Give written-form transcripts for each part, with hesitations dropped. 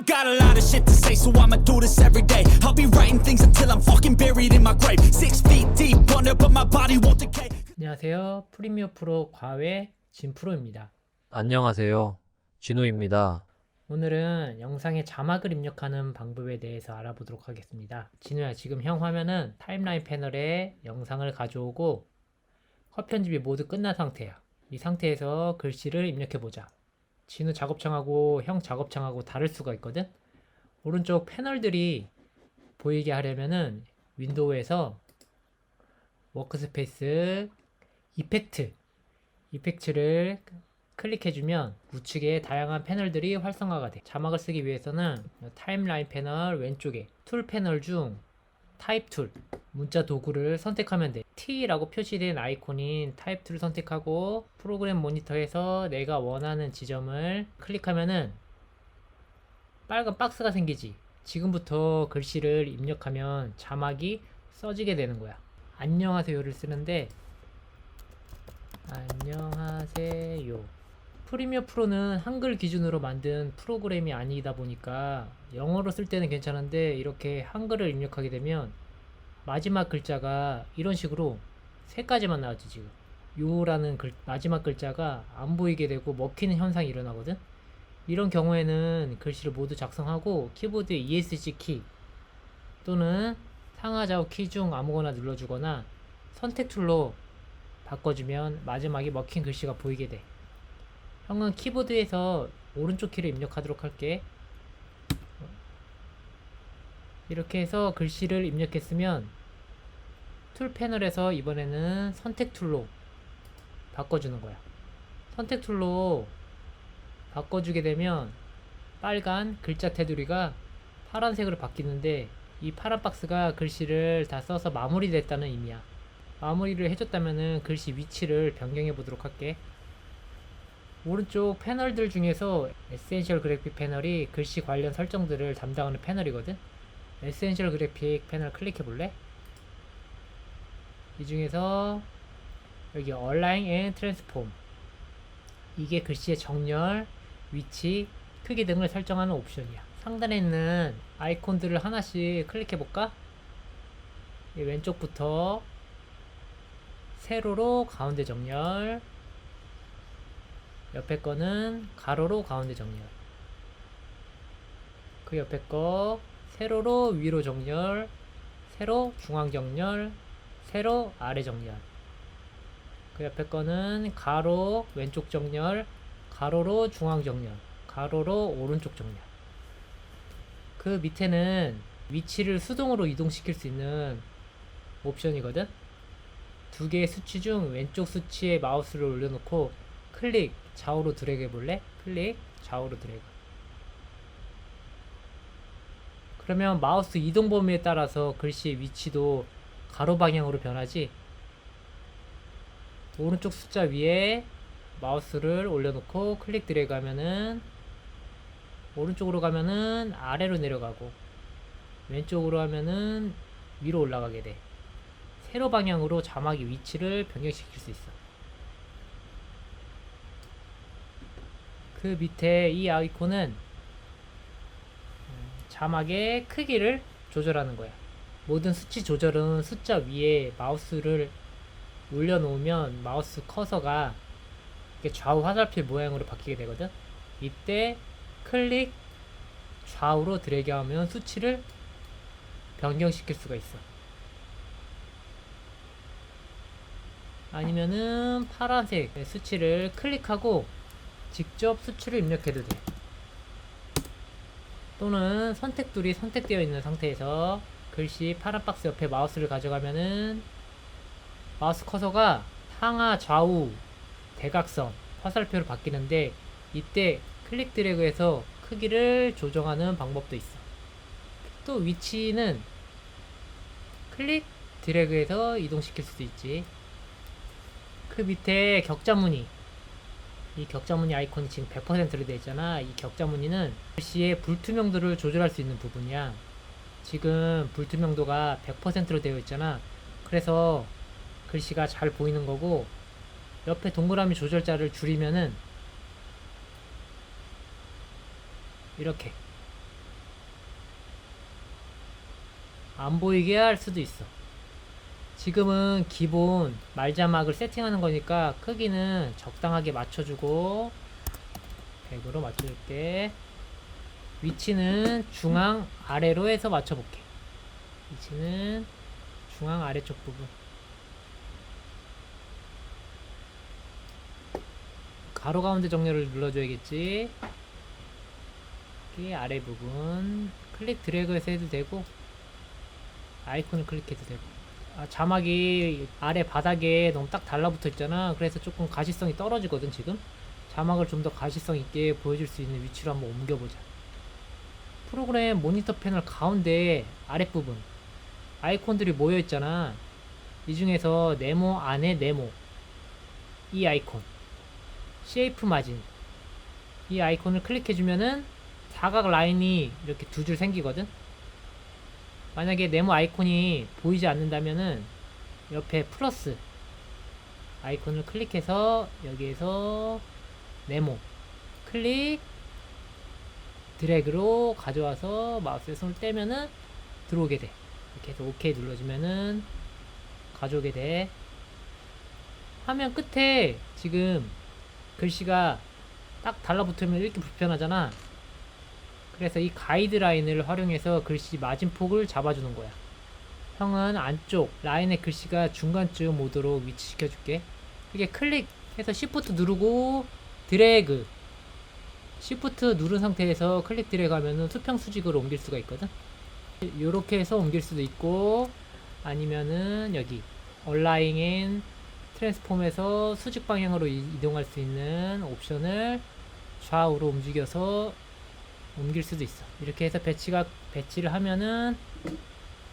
I got a lot of shit to say, so I'ma do this every day. I'll be writing things until I'm fucking buried in my grave. 6 feet deep under, but my body won't decay. 안녕하세요. 프리미어 프로 과외 진프로입니다. 안녕하세요. 진우입니다. 오늘은 영상에 자막을 입력하는 방법에 대해서 알아보도록 하겠습니다. 진우야, 지금 형 화면은 타임라인 패널에 영상을 가져오고 컷 편집이 모두 끝난 상태야. 이 상태에서 글씨를 입력해보자. 진우 작업창하고 형 작업창하고 다를 수가 있거든? 오른쪽 패널들이 보이게 하려면은 윈도우에서 워크스페이스 이펙트를 클릭해주면 우측에 다양한 패널들이 활성화가 돼. 자막을 쓰기 위해서는 타임라인 패널 왼쪽에 툴 패널 중 타입 툴, 문자 도구를 선택하면 돼. T라고 표시된 아이콘인 타입 툴을 선택하고 프로그램 모니터에서 내가 원하는 지점을 클릭하면은 빨간 박스가 생기지. 지금부터 글씨를 입력하면 자막이 써지게 되는 거야. 안녕하세요를 쓰는데 안녕하세요. 프리미어 프로는 한글 기준으로 만든 프로그램이 아니다 보니까 영어로 쓸 때는 괜찮은데 이렇게 한글을 입력하게 되면 마지막 글자가 이런 식으로 세 가지만 나왔지. 지금 요라는 마지막 글자가 안 보이게 되고 먹히는 현상이 일어나거든. 이런 경우에는 글씨를 모두 작성하고 키보드의 ESC 키 또는 상하 좌우 키 중 아무거나 눌러주거나 선택 툴로 바꿔주면 마지막에 먹힌 글씨가 보이게 돼. 형은 키보드에서 오른쪽 키를 입력하도록 할게. 이렇게 해서 글씨를 입력했으면 툴 패널에서 이번에는 선택 툴로 바꿔주는 거야. 선택 툴로 바꿔주게 되면 빨간 글자 테두리가 파란색으로 바뀌는데 이 파란 박스가 글씨를 다 써서 마무리됐다는 의미야. 마무리를 해줬다면은 글씨 위치를 변경해 보도록 할게. 오른쪽 패널들 중에서 에센셜 그래픽 패널이 글씨 관련 설정들을 담당하는 패널이거든. 에센셜 그래픽 패널 클릭해 볼래? 이 중에서 여기 Align and Transform, 이게 글씨의 정렬, 위치, 크기 등을 설정하는 옵션이야. 상단에 있는 아이콘들을 하나씩 클릭해 볼까? 왼쪽부터 세로로 가운데 정렬, 옆에 거는 가로로 가운데 정렬, 그 옆에 거 세로로 위로 정렬, 세로 중앙 정렬, 세로 아래 정렬, 그 옆에 거는 가로 왼쪽 정렬, 가로로 중앙 정렬, 가로로 오른쪽 정렬. 그 밑에는 위치를 수동으로 이동시킬 수 있는 옵션이거든. 두 개의 수치 중 왼쪽 수치에 마우스를 올려놓고 클릭 좌우로 드래그 해볼래? 클릭 좌우로 드래그. 그러면 마우스 이동 범위에 따라서 글씨의 위치도 가로 방향으로 변하지. 오른쪽 숫자 위에 마우스를 올려놓고 클릭 드래그 하면은 오른쪽으로 가면은 아래로 내려가고 왼쪽으로 하면은 위로 올라가게 돼. 세로 방향으로 자막의 위치를 변경시킬 수 있어. 그 밑에 이 아이콘은 자막의 크기를 조절하는 거야. 모든 수치 조절은 숫자 위에 마우스를 올려놓으면 마우스 커서가 좌우 화살표 모양으로 바뀌게 되거든. 이때 클릭 좌우로 드래그 하면 수치를 변경시킬 수가 있어. 아니면은 파란색 수치를 클릭하고 직접 수치를 입력해도 돼. 또는 선택툴이 선택되어 있는 상태에서 글씨 파란 박스 옆에 마우스를 가져가면은 마우스 커서가 상하 좌우 대각선 화살표로 바뀌는데 이때 클릭 드래그해서 크기를 조정하는 방법도 있어. 또 위치는 클릭 드래그해서 이동시킬 수도 있지. 그 밑에 격자무늬, 이 격자무늬 아이콘이 지금 100%로 되어 있잖아. 이 격자무늬는 글씨의 불투명도를 조절할 수 있는 부분이야. 지금 불투명도가 100%로 되어 있잖아. 그래서 글씨가 잘 보이는 거고, 옆에 동그라미 조절자를 줄이면은 이렇게 안 보이게 할 수도 있어. 지금은 기본 말자막을 세팅하는 거니까 크기는 적당하게 맞춰주고 100으로 맞춰줄게. 위치는 중앙 아래로 해서 맞춰볼게. 위치는 중앙 아래쪽 부분. 가로 가운데 정렬을 눌러줘야겠지. 여기 아래 부분 클릭 드래그해서 해도 되고 아이콘을 클릭해도 되고. 자막이 아래 바닥에 너무 딱 달라붙어 있잖아. 그래서 조금 가시성이 떨어지거든. 지금 자막을 좀 더 가시성 있게 보여줄 수 있는 위치로 한번 옮겨보자. 프로그램 모니터 패널 가운데 아랫부분 아이콘들이 모여 있잖아. 이 중에서 네모 안에 네모, 이 아이콘 쉐이프 마진, 이 아이콘을 클릭해주면은 사각 라인이 이렇게 두 줄 생기거든. 만약에 네모 아이콘이 보이지 않는다면은 옆에 플러스 아이콘을 클릭해서 여기에서 네모 클릭 드래그로 가져와서 마우스에 손을 떼면은 들어오게 돼. 이렇게 해서 OK 눌러주면은 가져오게 돼. 화면 끝에 지금 글씨가 딱 달라붙으면 읽기 불편하잖아. 그래서 이 가이드라인을 활용해서 글씨 마진폭을 잡아주는 거야. 형은 안쪽 라인의 글씨가 중간쯤 오도록 위치시켜 줄게. 이렇게 클릭해서 Shift 누르고 드래그, Shift 누른 상태에서 클릭 드래그 하면은 수평 수직으로 옮길 수가 있거든. 요렇게 해서 옮길 수도 있고, 아니면은 여기 얼라잉 앤 트랜스폼에서 수직 방향으로 이동할 수 있는 옵션을 좌우로 움직여서 옮길 수도 있어. 이렇게 해서 배치를 하면은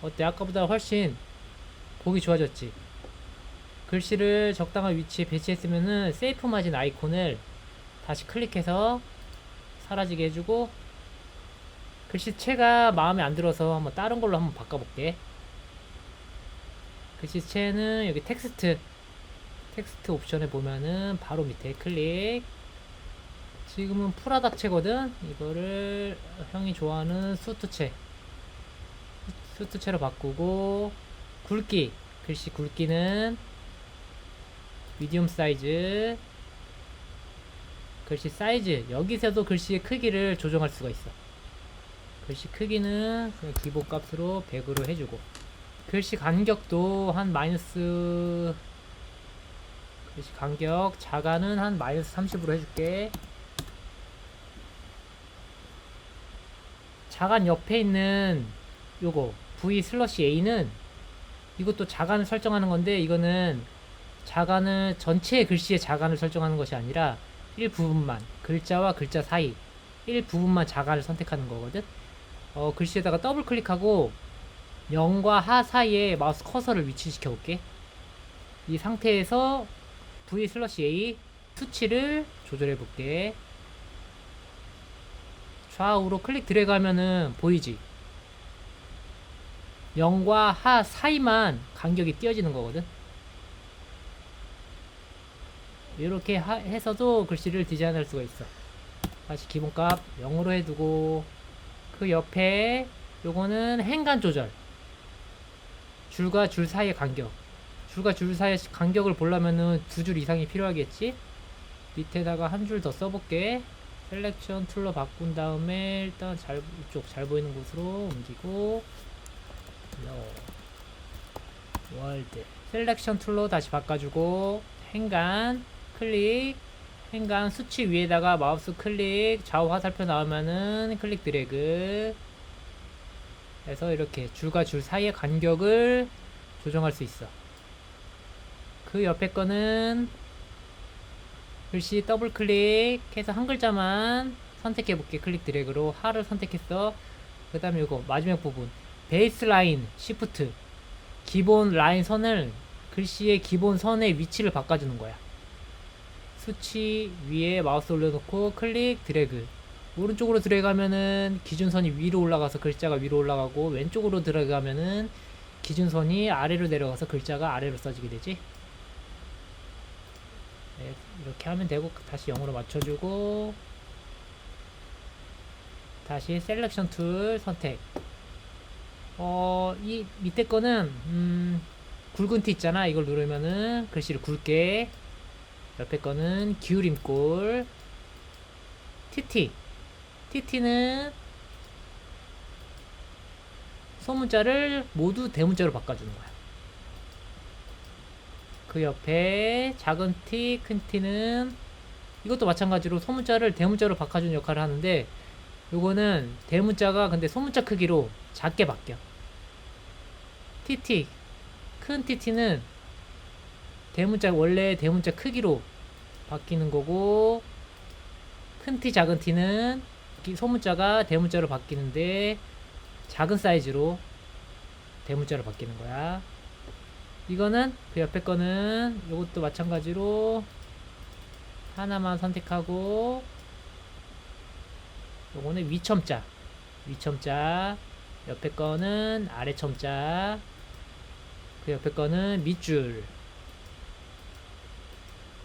어때? 아까보다 훨씬 보기 좋아졌지. 글씨를 적당한 위치에 배치했으면은 세이프 마진 아이콘을 다시 클릭해서 사라지게 해주고, 글씨체가 마음에 안 들어서 한번 다른 걸로 한번 바꿔볼게. 글씨체는 여기 텍스트 옵션에 보면은 바로 밑에 클릭. 지금은 프라닥체거든. 이거를 형이 좋아하는 수트체로 바꾸고, 글씨 굵기는 미디움 사이즈. 글씨 사이즈, 여기서도 글씨의 크기를 조정할 수가 있어. 글씨 크기는 그냥 기본 값으로 100으로 해주고, 글씨 간격도 한 글씨 간격 자가는 한 -30으로 해줄게. 자간 옆에 있는 요거 V/A는 이것도 자간을 설정하는 건데, 이거는 자간을 전체 글씨의 자간을 설정하는 것이 아니라 일부분만, 글자와 글자 사이 일부분만 자간을 선택하는 거거든. 글씨에다가 더블 클릭하고 0과 하 사이에 마우스 커서를 위치시켜 볼게. 이 상태에서 V/A 수치를 조절해 볼게. 좌우로 클릭 드래그 하면은 보이지? 0과 하 사이만 간격이 띄어지는 거거든. 이렇게 해서도 글씨를 디자인할 수가 있어. 다시 기본값 0으로 해두고, 그 옆에 요거는 행간 조절, 줄과 줄 사이의 간격. 줄과 줄 사이의 간격을 보려면은 2줄 이상이 필요하겠지. 밑에다가 한 줄 더 써볼게. 셀렉션 툴로 바꾼 다음에 일단 이쪽 잘 보이는 곳으로 옮기고, 월드 셀렉션 툴로 다시 바꿔주고, 행간 클릭, 행간 수치 위에다가 마우스 클릭, 좌우 화살표 나오면은 클릭 드래그 해서 이렇게 줄과 줄 사이의 간격을 조정할 수 있어. 그 옆에 거는 글씨 더블 클릭해서 한 글자만 선택해 볼게. 클릭 드래그로 하를 선택했어. 그 다음에 이거 마지막 부분 베이스 라인 시프트, 기본 라인 선을, 글씨의 기본 선의 위치를 바꿔주는 거야. 수치 위에 마우스 올려놓고 클릭 드래그, 오른쪽으로 드래그하면은 기준선이 위로 올라가서 글자가 위로 올라가고, 왼쪽으로 드래그하면은 기준선이 아래로 내려가서 글자가 아래로 써지게 되지. 네, 이렇게 하면 되고, 다시 0으로 맞춰주고, 다시 셀렉션 툴 선택, 이 밑에 거는 굵은 티 있잖아. 이걸 누르면은 글씨를 굵게. 옆에 거는 기울임꼴. TT는 소문자를 모두 대문자로 바꿔주는 거야. 그 옆에 작은 T, 큰 T는 이것도 마찬가지로 소문자를 대문자로 바꿔주는 역할을 하는데, 요거는 대문자가 근데 소문자 크기로 작게 바뀌어. TT, 큰 TT는 대문자, 원래 대문자 크기로 바뀌는 거고, 큰 T, 작은 T는 소문자가 대문자로 바뀌는데 작은 사이즈로 대문자로 바뀌는 거야. 이거는 그 옆에 거는 이것도 마찬가지로 하나만 선택하고, 요거는 위첨자, 옆에 거는 아래첨자, 그 옆에 거는 밑줄.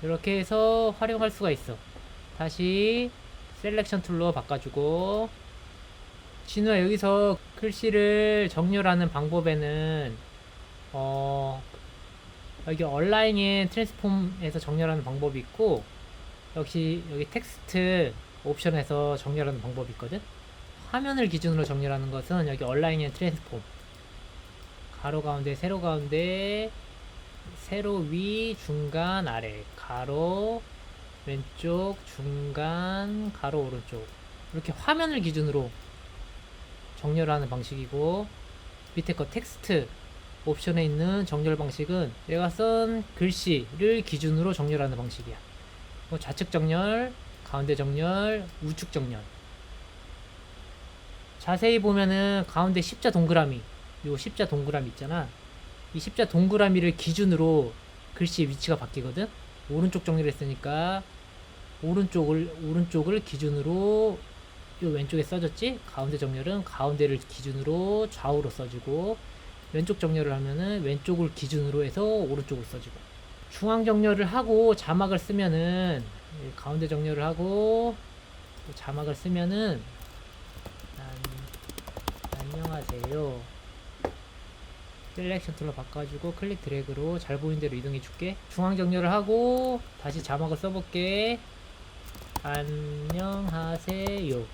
이렇게 해서 활용할 수가 있어. 다시 셀렉션 툴로 바꿔주고. 진우야, 여기서 글씨를 정렬하는 방법에는 여기 얼라인인 트랜스폼에서 정렬하는 방법이 있고, 역시 여기 텍스트 옵션에서 정렬하는 방법이 있거든. 화면을 기준으로 정렬하는 것은 여기 얼라인인 트랜스폼, 가로 가운데, 세로 가운데, 세로 위, 중간, 아래, 가로 왼쪽, 중간, 가로 오른쪽, 이렇게 화면을 기준으로 정렬하는 방식이고, 밑에 거 텍스트 옵션에 있는 정렬 방식은 내가 쓴 글씨를 기준으로 정렬하는 방식이야. 좌측 정렬, 가운데 정렬, 우측 정렬. 자세히 보면은 가운데 십자 동그라미, 요 십자 동그라미 있잖아. 이 십자 동그라미를 기준으로 글씨의 위치가 바뀌거든. 오른쪽 정렬했으니까 오른쪽을 기준으로 요 왼쪽에 써졌지. 가운데 정렬은 가운데를 기준으로 좌우로 써지고, 왼쪽 정렬을 하면은 왼쪽을 기준으로 해서 오른쪽으로 써지고. 중앙 정렬을 하고 자막을 쓰면은, 가운데 정렬을 하고 자막을 쓰면은 안녕하세요 셀렉션 툴로 바꿔주고 클릭 드래그로 잘 보이는 대로 이동해 줄게. 중앙 정렬을 하고 다시 자막을 써볼게. 안녕하세요.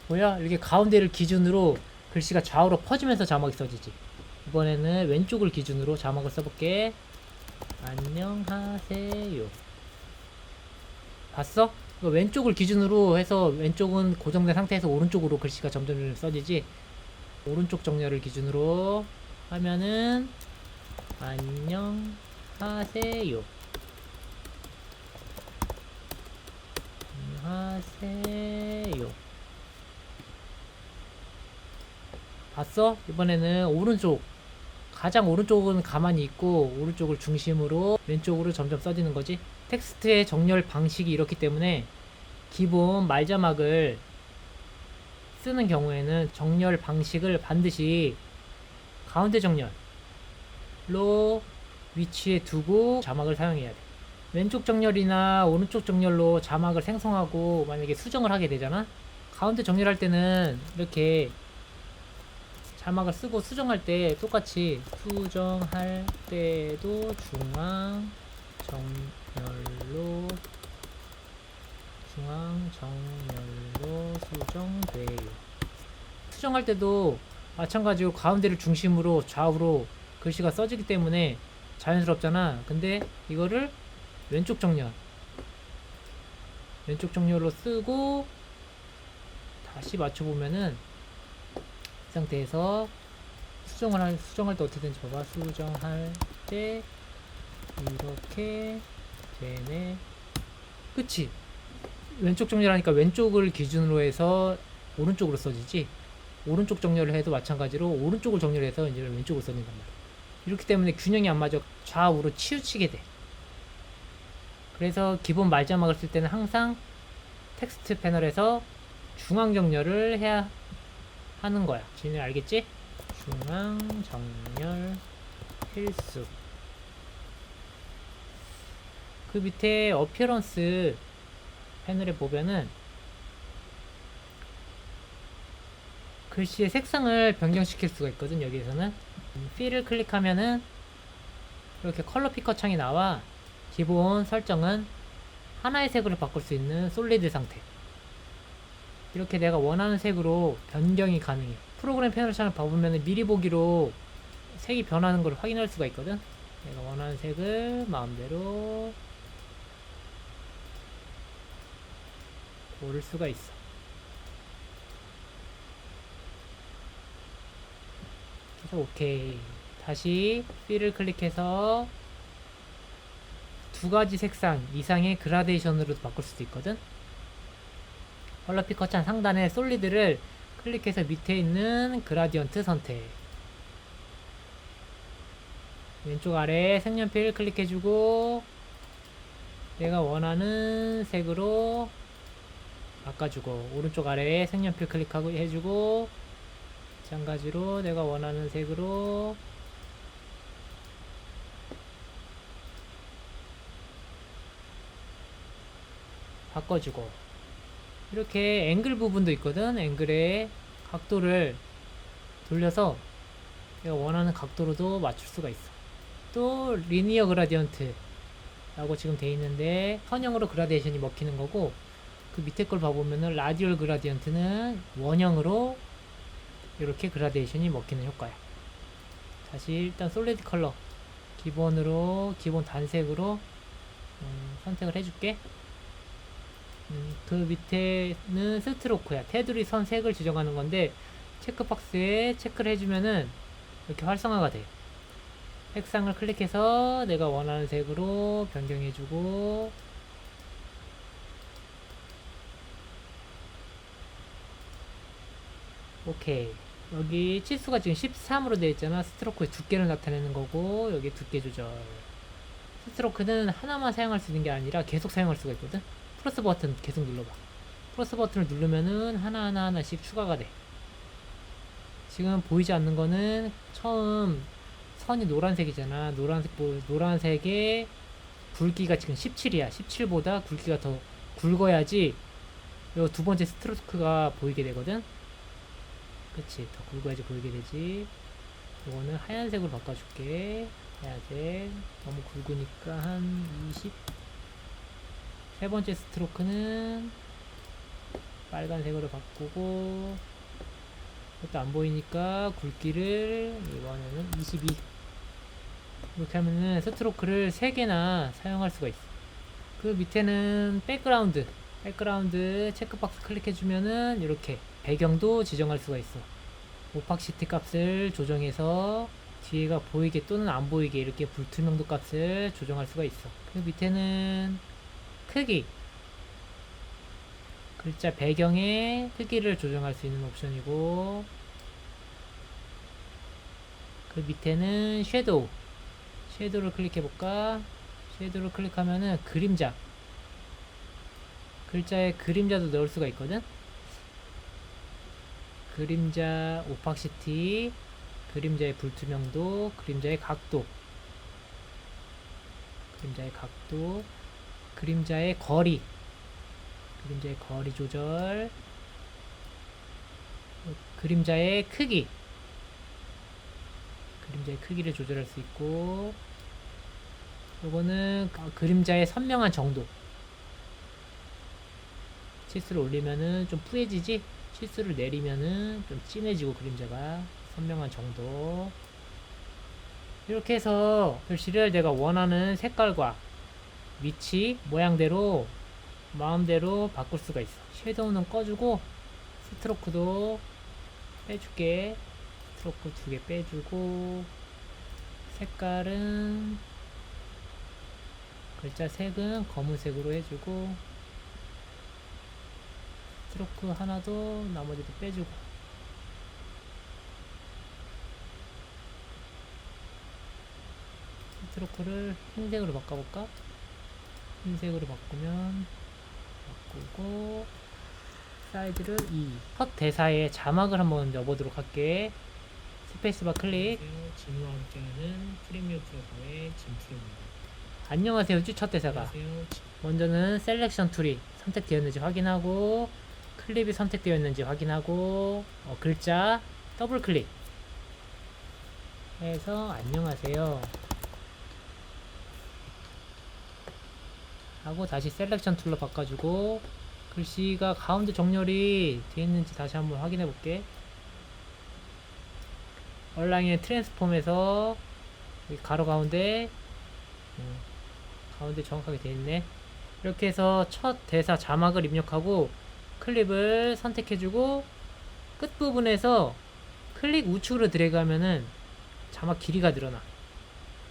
뭐야, 이렇게 가운데를 기준으로 글씨가 좌우로 퍼지면서 자막이 써지지. 이번에는 왼쪽을 기준으로 자막을 써볼게. 안녕하세요. 봤어? 왼쪽을 기준으로 해서 왼쪽은 고정된 상태에서 오른쪽으로 글씨가 점점 써지지. 오른쪽 정렬을 기준으로 하면은 안녕하세요. 안녕하세요. 봤어? 이번에는 오른쪽, 가장 오른쪽은 가만히 있고 오른쪽을 중심으로 왼쪽으로 점점 써지는 거지. 텍스트의 정렬 방식이 이렇기 때문에 기본 말자막을 쓰는 경우에는 정렬 방식을 반드시 가운데 정렬로 위치에 두고 자막을 사용해야 돼. 왼쪽 정렬이나 오른쪽 정렬로 자막을 생성하고 만약에 수정을 하게 되잖아. 가운데 정렬할 때는 이렇게 자막을 쓰고 수정할 때 똑같이 수정할 때도 중앙 정렬로 수정돼요. 수정할 때도 마찬가지로 가운데를 중심으로 좌우로 글씨가 써지기 때문에 자연스럽잖아. 근데 이거를 왼쪽 정렬로 쓰고 다시 맞춰보면은 이 상태에서 수정할 때 어떻게 되는지 봐봐. 수정할 때 이렇게 되네. 그치? 왼쪽 정렬하니까 왼쪽을 기준으로 해서 오른쪽으로 써지지. 오른쪽 정렬을 해도 마찬가지로 오른쪽을 정렬해서 이제 왼쪽으로 써진단 말이야. 이렇기 때문에 균형이 안 맞아 좌우로 치우치게 돼. 그래서 기본 말자막을 쓸 때는 항상 텍스트 패널에서 중앙 정렬을 해야 하는 거야. 지금 알겠지? 중앙 정렬 필수. 그 밑에 어피어런스 패널에 보면은 글씨의 색상을 변경시킬 수가 있거든. 여기에서는 필을 클릭하면은 이렇게 컬러 피커 창이 나와. 기본 설정은 하나의 색으로 바꿀 수 있는 솔리드 상태. 이렇게 내가 원하는 색으로 변경이 가능해. 프로그램 패널 창을 봐보면 미리 보기로 색이 변하는 걸 확인할 수가 있거든. 내가 원하는 색을 마음대로 고를 수가 있어. 그래서 오케이. 다시 필을 클릭해서 두 가지 색상 이상의 그라데이션으로 바꿀 수도 있거든. 컬러 피커 창 상단에 솔리드를 클릭해서 밑에 있는 그라디언트 선택. 왼쪽 아래 색연필 클릭해주고 내가 원하는 색으로 바꿔주고, 오른쪽 아래에 색연필 클릭하고 해주고, 마찬가지로 내가 원하는 색으로 바꿔주고, 이렇게 앵글 부분도 있거든. 앵글의 각도를 돌려서 내가 원하는 각도로도 맞출 수가 있어. 또 리니어 그라디언트 라고 지금 돼 있는데 선형으로 그라데이션이 먹히는 거고, 그 밑에 걸 봐보면은 라디얼 그라디언트는 원형으로 이렇게 그라데이션이 먹히는 효과야. 다시 일단 솔리드 컬러 기본으로 기본 단색으로 선택을 해줄게. 그 밑에는 스트로크야. 테두리 선 색을 지정하는 건데 체크박스에 체크를 해주면은 이렇게 활성화가 돼. 색상을 클릭해서 내가 원하는 색으로 변경해주고, 오케이. 여기 치수가 지금 13으로 되어 있잖아. 스트로크의 두께를 나타내는 거고, 여기 두께 조절. 스트로크는 하나만 사용할 수 있는 게 아니라 계속 사용할 수가 있거든. 플러스 버튼 계속 눌러봐. 플러스 버튼을 누르면은 하나씩 추가가 돼. 지금 보이지 않는 거는 처음 선이 노란색이잖아. 노란색의 굵기가 지금 17이야. 17보다 굵기가 더 굵어야지 요 두 번째 스트로크가 보이게 되거든. 그치, 더 굵어야지 보이게 되지. 이거는 하얀색으로 바꿔줄게. 하얀색 너무 굵으니까 한 20. 세 번째 스트로크는 빨간색으로 바꾸고, 이것도 안 보이니까 굵기를 이번에는 22. 이렇게 하면은 스트로크를 3개나 사용할 수가 있어. 그 밑에는 백그라운드 체크박스 클릭해주면은 이렇게 배경도 지정할 수가 있어. 오팍시티 값을 조정해서 뒤에가 보이게 또는 안 보이게 이렇게 불투명도 값을 조정할 수가 있어. 그 밑에는 크기, 글자 배경의 크기를 조정할 수 있는 옵션이고, 그 밑에는 섀도우를 클릭해볼까? 섀도우를 클릭하면은 그림자, 글자에 그림자도 넣을 수가 있거든. 그림자 오팍시티, 그림자의 불투명도, 그림자의 각도, 그림자의 거리 조절, 그림자의 크기를 조절할 수 있고, 요거는 그림자의 선명한 정도. 치수를 올리면은 좀 푸해지지? 치수를 내리면은 좀 진해지고, 그림자가 선명한 정도. 이렇게 해서 글씨를 내가 원하는 색깔과 위치, 모양대로 마음대로 바꿀 수가 있어. 섀도우는 꺼주고 스트로크도 빼줄게. 스트로크 2개 빼주고, 색깔은 글자 색은 검은색으로 해주고, 스트로크 하나도 나머지도 빼주고, 스트로크를 흰색으로 바꿔볼까? 흰색으로 바꾸고 사이즈를 2. 첫 대사에 자막을 한번 넣어보도록 할게. 스페이스바 클릭. 진우와 함께하는 프리미어 프로그램의 진프로입니다. 안녕하세요. 첫 대사가. 안녕하세요. 먼저는 셀렉션 툴이 선택되었는지 확인하고, 클립이 선택되어 있는지 확인하고 글자 더블 클릭 해서 안녕하세요 하고 다시 셀렉션 툴로 바꿔주고 글씨가 가운데 정렬이 되어 있는지 다시 한번 확인해 볼게. 얼라인의 트랜스폼에서 여기 가로 가운데 가운데 정확하게 되어 있네. 이렇게 해서 첫 대사 자막을 입력하고 클립을 선택해주고 끝부분에서 클릭 우측으로 드래그 하면은 자막 길이가 늘어나.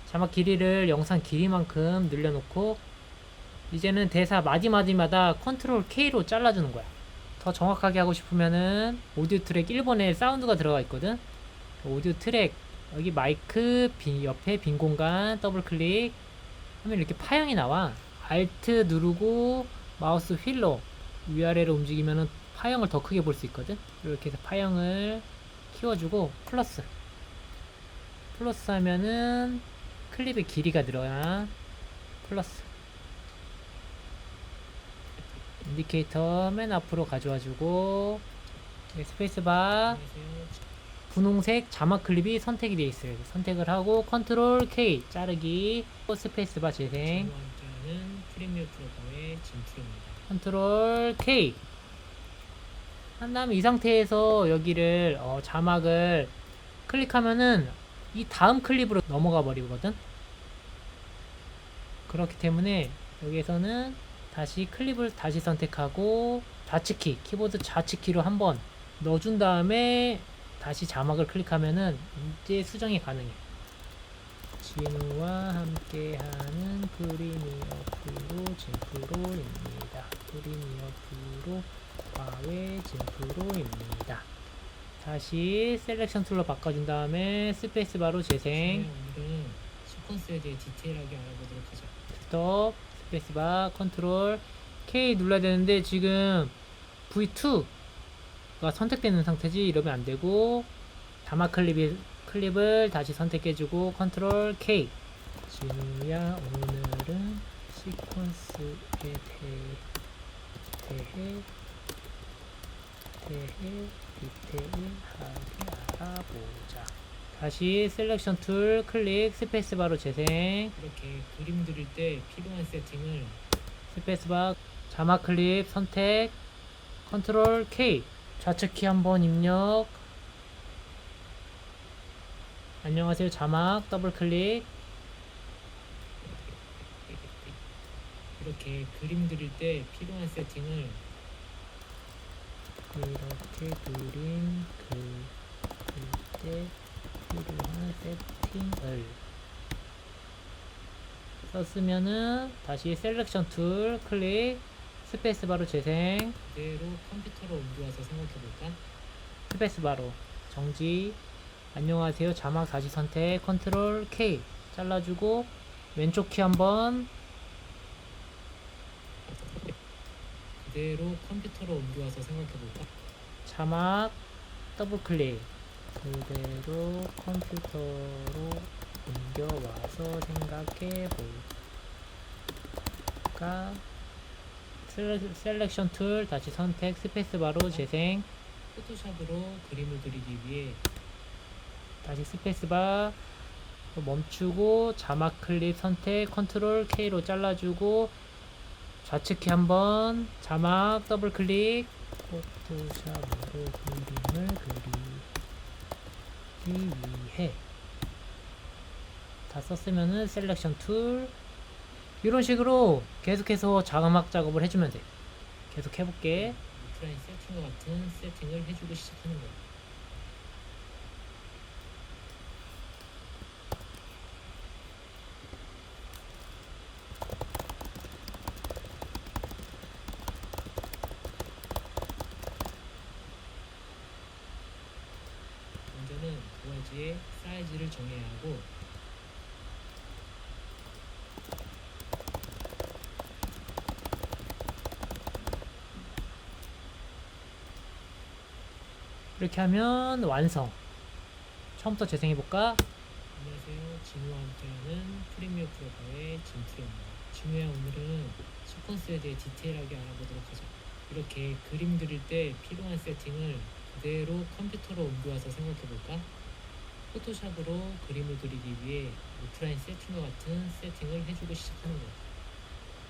자막 길이를 영상 길이만큼 늘려놓고 이제는 대사 마디마디마다 컨트롤 K로 잘라주는 거야. 더 정확하게 하고 싶으면은 오디오 트랙 1번에 사운드가 들어가 있거든. 오디오 트랙 여기 마이크 옆에 빈 공간 더블 클릭 하면 이렇게 파형이 나와. Alt 누르고 마우스 휠로 위아래로 움직이면은 파형을 더 크게 볼 수 있거든. 이렇게 해서 파형을 키워주고 플러스 하면은 클립의 길이가 늘어나. 플러스 인디케이터 맨 앞으로 가져와주고 스페이스바 분홍색 자막 클립이 선택이 되어 있어요. 선택을 하고 컨트롤 K 자르기 스페이스바 재생 컨트롤 K 한 다음에 이 상태에서 여기를 자막을 클릭하면은 이 다음 클립으로 넘어가 버리거든. 그렇기 때문에 여기에서는 다시 클립을 다시 선택하고 좌측키 키보드 좌측키로 한번 넣어준 다음에 다시 자막을 클릭하면은 이제 수정이 가능해. 진우와 함께하는 프리미어 프로 진프로입니다. 프리미어 프로 과외 진프로입니다. 다시 셀렉션 툴로 바꿔준 다음에 스페이스바로 재생. 오늘은 시퀀스에 대해 디테일하게 알아보도록 하죠. 스톱 스페이스바 컨트롤 K 눌러야 되는데 지금 V2가 선택되는 상태지. 이러면 안 되고 자막 클립을 다시 선택해주고 컨트롤 K. 진우야 오늘은 시퀀스에 대해 디테일하게 알아보자. 다시 셀렉션 툴 클릭 스페이스바로 재생. 이렇게 그림 그릴 때 필요한 세팅을 스페이스바 자막 클립 선택 컨트롤 K 좌측키 한번 입력. 안녕하세요 자막 더블 클릭. 이렇게 그림 그릴 때 필요한 세팅을 그렇게 그림 그릴 때 필요한 세팅을 썼으면은 다시 셀렉션 툴 클릭 스페이스바로 재생. 그대로 컴퓨터로 옮겨와서 생각해볼까? 스페이스바로 정지. 안녕하세요 자막 다시 선택 컨트롤 K 잘라주고 왼쪽 키 한번 그대로 컴퓨터로 옮겨와서 생각해볼까? 자막 더블 클릭 그대로 컴퓨터로 옮겨와서 생각해 볼까. 셀렉션 툴 다시 선택 스페이스바로 재생. 포토샵으로 그림을 그리기 위해 다시 스페이스바 멈추고 자막 클립 선택 컨트롤 K로 잘라주고 좌측키 한번 자막 더블 클릭. 포토샵으로 그림을 그리기 위해 다 썼으면은 셀렉션 툴 이런 식으로 계속해서 자막 작업을 해주면 돼. 계속 해볼게. 오프라인 세팅과 같은 세팅을 해주고 시작하는 거야. 먼저는 도화지의 사이즈를 정해야 하고 이렇게 하면 완성. 처음부터 재생해볼까? 안녕하세요. 진우와 함께하는 프리미어 프로과의 진프로입니다. 진우야 오늘은 시퀀스에 대해 디테일하게 알아보도록 하자. 이렇게 그림 그릴 때 필요한 세팅을 그대로 컴퓨터로 옮겨와서 생각해볼까? 포토샵으로 그림을 그리기 위해 오프라인 세팅과 같은 세팅을 해주고 시작하는 거야.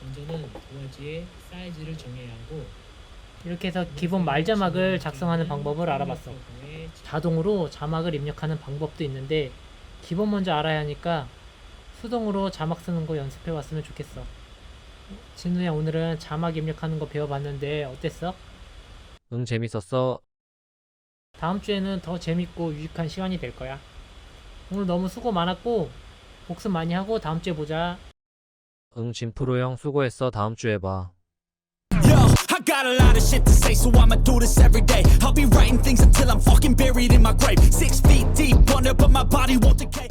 먼저는 도화지의 사이즈를 정해야 하고, 이렇게 해서 기본 말 자막을 작성하는 방법을 알아봤어. 자동으로 자막을 입력하는 방법도 있는데 기본 먼저 알아야 하니까 수동으로 자막 쓰는 거 연습해 왔으면 좋겠어. 진우야, 오늘은 자막 입력하는 거 배워봤는데 어땠어? 응, 재밌었어. 다음 주에는 더 재밌고 유익한 시간이 될 거야. 오늘 너무 수고 많았고 복습 많이 하고 다음 주에 보자. 응, 진프로 형 수고했어. 다음 주에 봐. Yo, I got a lot of shit to say, so I'ma do this every day. I'll be writing things until I'm fucking buried in my grave. 6 feet deep under, but my body won't decay.